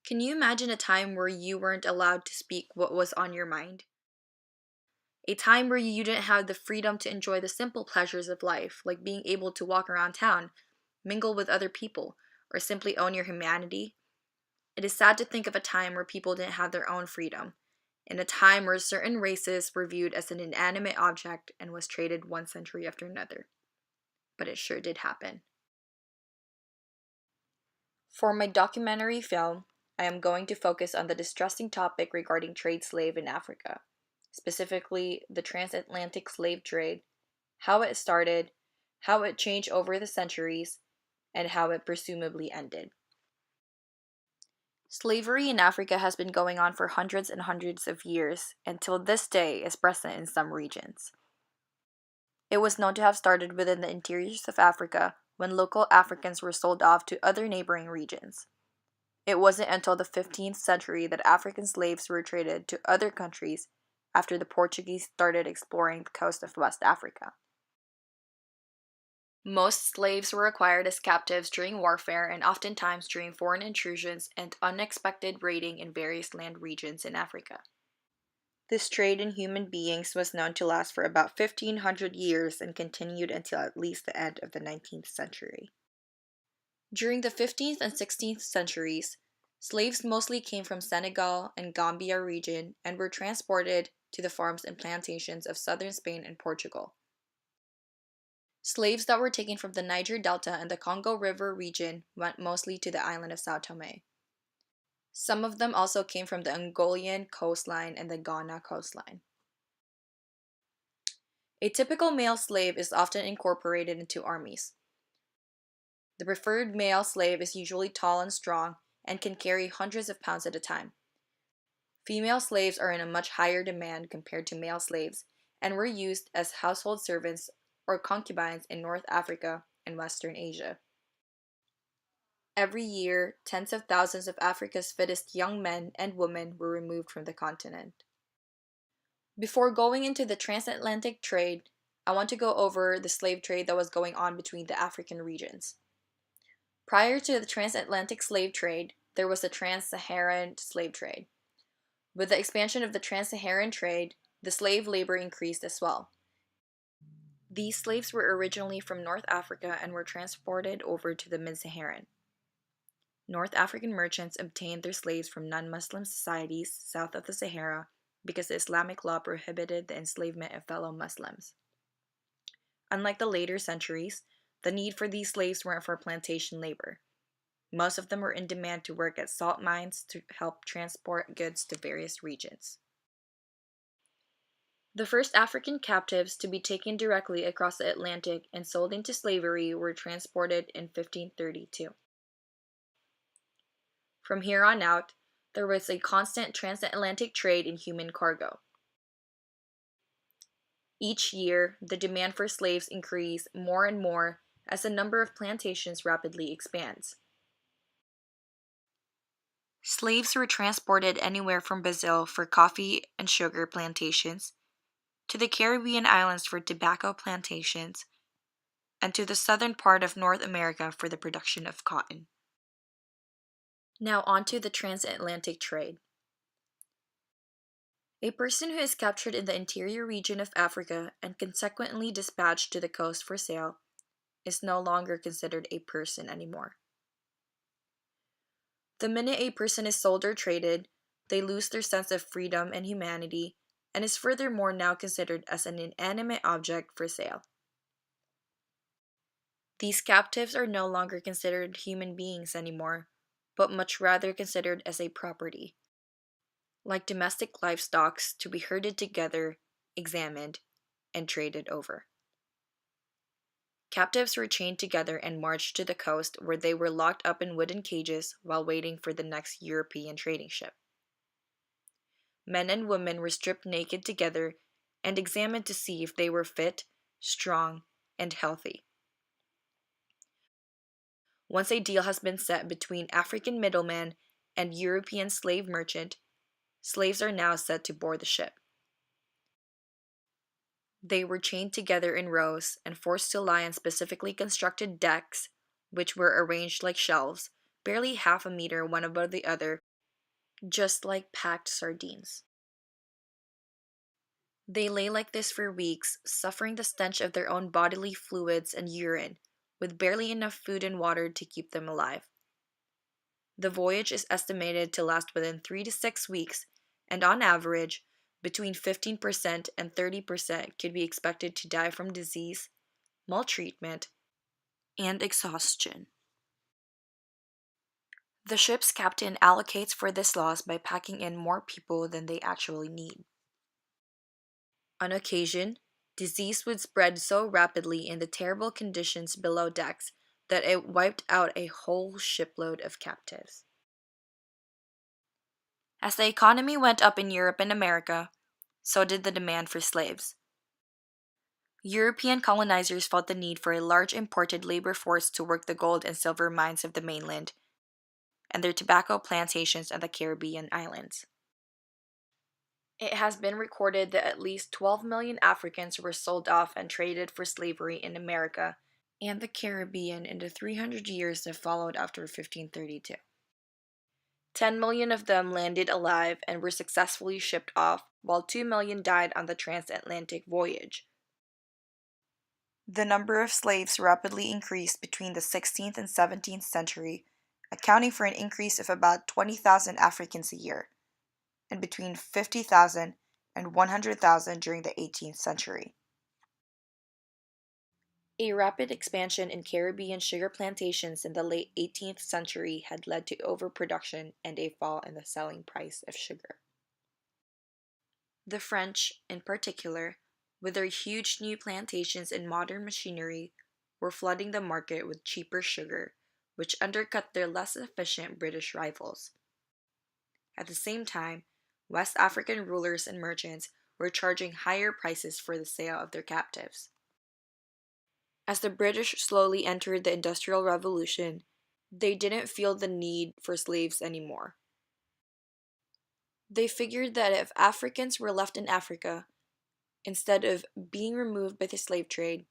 Can you imagine a time where you weren't allowed to speak what was on your mind? A time where you didn't have the freedom to enjoy the simple pleasures of life, like being able to walk around town, mingle with other people, or simply own your humanity? It is sad to think of a time where people didn't have their own freedom, in a time where certain races were viewed as an inanimate object and was traded one century after another. But it sure did happen. For my documentary film, I am going to focus on the distressing topic regarding trade slave in Africa, specifically the transatlantic slave trade, how it started, how it changed over the centuries, and how it presumably ended. Slavery in Africa has been going on for hundreds and hundreds of years, and till this day is present in some regions. It was known to have started within the interiors of Africa when local Africans were sold off to other neighboring regions. It wasn't until the 15th century that African slaves were traded to other countries after the Portuguese started exploring the coast of West Africa. Most slaves were acquired as captives during warfare and oftentimes during foreign intrusions and unexpected raiding in various land regions in Africa. This trade in human beings was known to last for about 1500 years and continued until at least the end of the 19th century. During the 15th and 16th centuries, slaves mostly came from Senegal and Gambia region and were transported to the farms and plantations of southern Spain and Portugal. Slaves that were taken from the Niger Delta and the Congo River region went mostly to the island of Sao Tome. Some of them also came from the Angolan coastline and the Ghana coastline. A typical male slave is often incorporated into armies. The preferred male slave is usually tall and strong and can carry hundreds of pounds at a time. Female slaves are in a much higher demand compared to male slaves and were used as household servants or concubines in North Africa and Western Asia. Every year, tens of thousands of Africa's fittest young men and women were removed from the continent. Before going into the transatlantic trade, I want to go over the slave trade that was going on between the African regions. Prior to the transatlantic slave trade, there was the trans-Saharan slave trade. With the expansion of the trans-Saharan trade, the slave labor increased as well. These slaves were originally from North Africa and were transported over to the Mid-Saharan. North African merchants obtained their slaves from non-Muslim societies south of the Sahara because the Islamic law prohibited the enslavement of fellow Muslims. Unlike the later centuries, the need for these slaves weren't for plantation labor. Most of them were in demand to work at salt mines to help transport goods to various regions. The first African captives to be taken directly across the Atlantic and sold into slavery were transported in 1532. From here on out, there was a constant transatlantic trade in human cargo. Each year, the demand for slaves increased more and more as the number of plantations rapidly expands. Slaves were transported anywhere from Brazil for coffee and sugar plantations, to the Caribbean islands for tobacco plantations, and to the southern part of North America for the production of cotton. Now on to the transatlantic trade. A person who is captured in the interior region of Africa and consequently dispatched to the coast for sale is no longer considered a person anymore. The minute a person is sold or traded, they lose their sense of freedom and humanity and is furthermore now considered as an inanimate object for sale. These captives are no longer considered human beings anymore, but much rather considered as a property, like domestic livestock to be herded together, examined, and traded over. Captives were chained together and marched to the coast where they were locked up in wooden cages while waiting for the next European trading ship. Men and women were stripped naked together and examined to see if they were fit, strong, and healthy. Once a deal has been set between African middleman and European slave merchant, slaves are now set to board the ship. They were chained together in rows and forced to lie on specifically constructed decks, which were arranged like shelves, barely half a meter one above the other, just like packed sardines. They lay like this for weeks, suffering the stench of their own bodily fluids and urine, with barely enough food and water to keep them alive. The voyage is estimated to last within 3 to 6 weeks, and on average, between 15% and 30% could be expected to die from disease, maltreatment, and exhaustion. The ship's captain allocates for this loss by packing in more people than they actually need. On occasion, disease would spread so rapidly in the terrible conditions below decks that it wiped out a whole shipload of captives. As the economy went up in Europe and America, so did the demand for slaves. European colonizers felt the need for a large imported labor force to work the gold and silver mines of the mainland and their tobacco plantations on the Caribbean islands. It has been recorded that at least 12 million Africans were sold off and traded for slavery in America and the Caribbean in the 300 years that followed after 1532. 10 million of them landed alive and were successfully shipped off, while 2 million died on the transatlantic voyage. The number of slaves rapidly increased between the 16th and 17th century, accounting for an increase of about 20,000 Africans a year, and between 50,000 and 100,000 during the 18th century. A rapid expansion in Caribbean sugar plantations in the late 18th century had led to overproduction and a fall in the selling price of sugar. The French, in particular, with their huge new plantations and modern machinery, were flooding the market with cheaper sugar, which undercut their less efficient British rivals. At the same time, West African rulers and merchants were charging higher prices for the sale of their captives. As the British slowly entered the Industrial Revolution, they didn't feel the need for slaves anymore. They figured that if Africans were left in Africa, instead of being removed by the slave trade,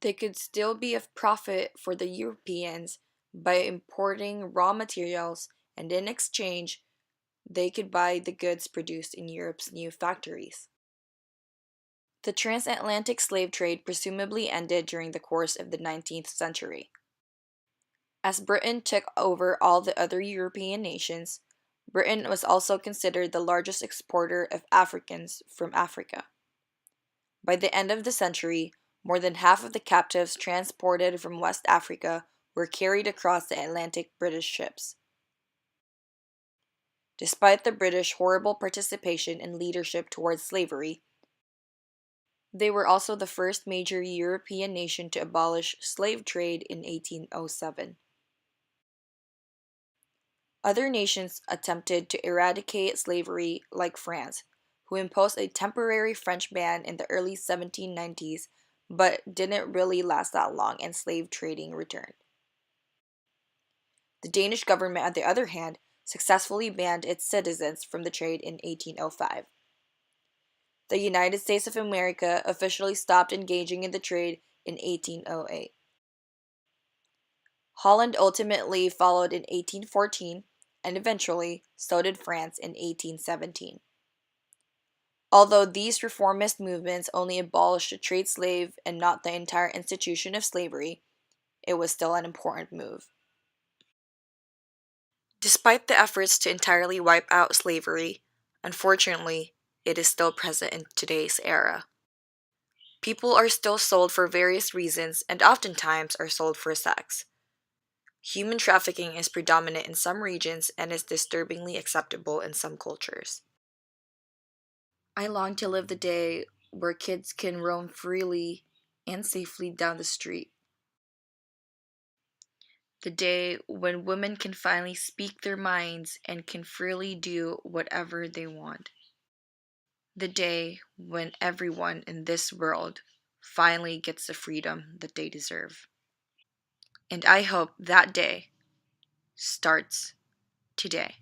they could still be of profit for the Europeans by importing raw materials, and in exchange, they could buy the goods produced in Europe's new factories. The transatlantic slave trade presumably ended during the course of the 19th century. As Britain took over all the other European nations, Britain was also considered the largest exporter of Africans from Africa. By the end of the century, more than half of the captives transported from West Africa were carried across the Atlantic British ships. Despite the British horrible participation and leadership towards slavery, they were also the first major European nation to abolish slave trade in 1807. Other nations attempted to eradicate slavery, like France, who imposed a temporary French ban in the early 1790s, but didn't really last that long and slave trading returned. The Danish government, on the other hand, successfully banned its citizens from the trade in 1805. The United States of America officially stopped engaging in the trade in 1808. Holland ultimately followed in 1814, and eventually, so did France in 1817. Although these reformist movements only abolished the trade slave and not the entire institution of slavery, it was still an important move. Despite the efforts to entirely wipe out slavery, unfortunately, it is still present in today's era. People are still sold for various reasons and oftentimes are sold for sex. Human trafficking is predominant in some regions and is disturbingly acceptable in some cultures. I long to live the day where kids can roam freely and safely down the street. The day when women can finally speak their minds and can freely do whatever they want. The day when everyone in this world finally gets the freedom that they deserve. And I hope that day starts today.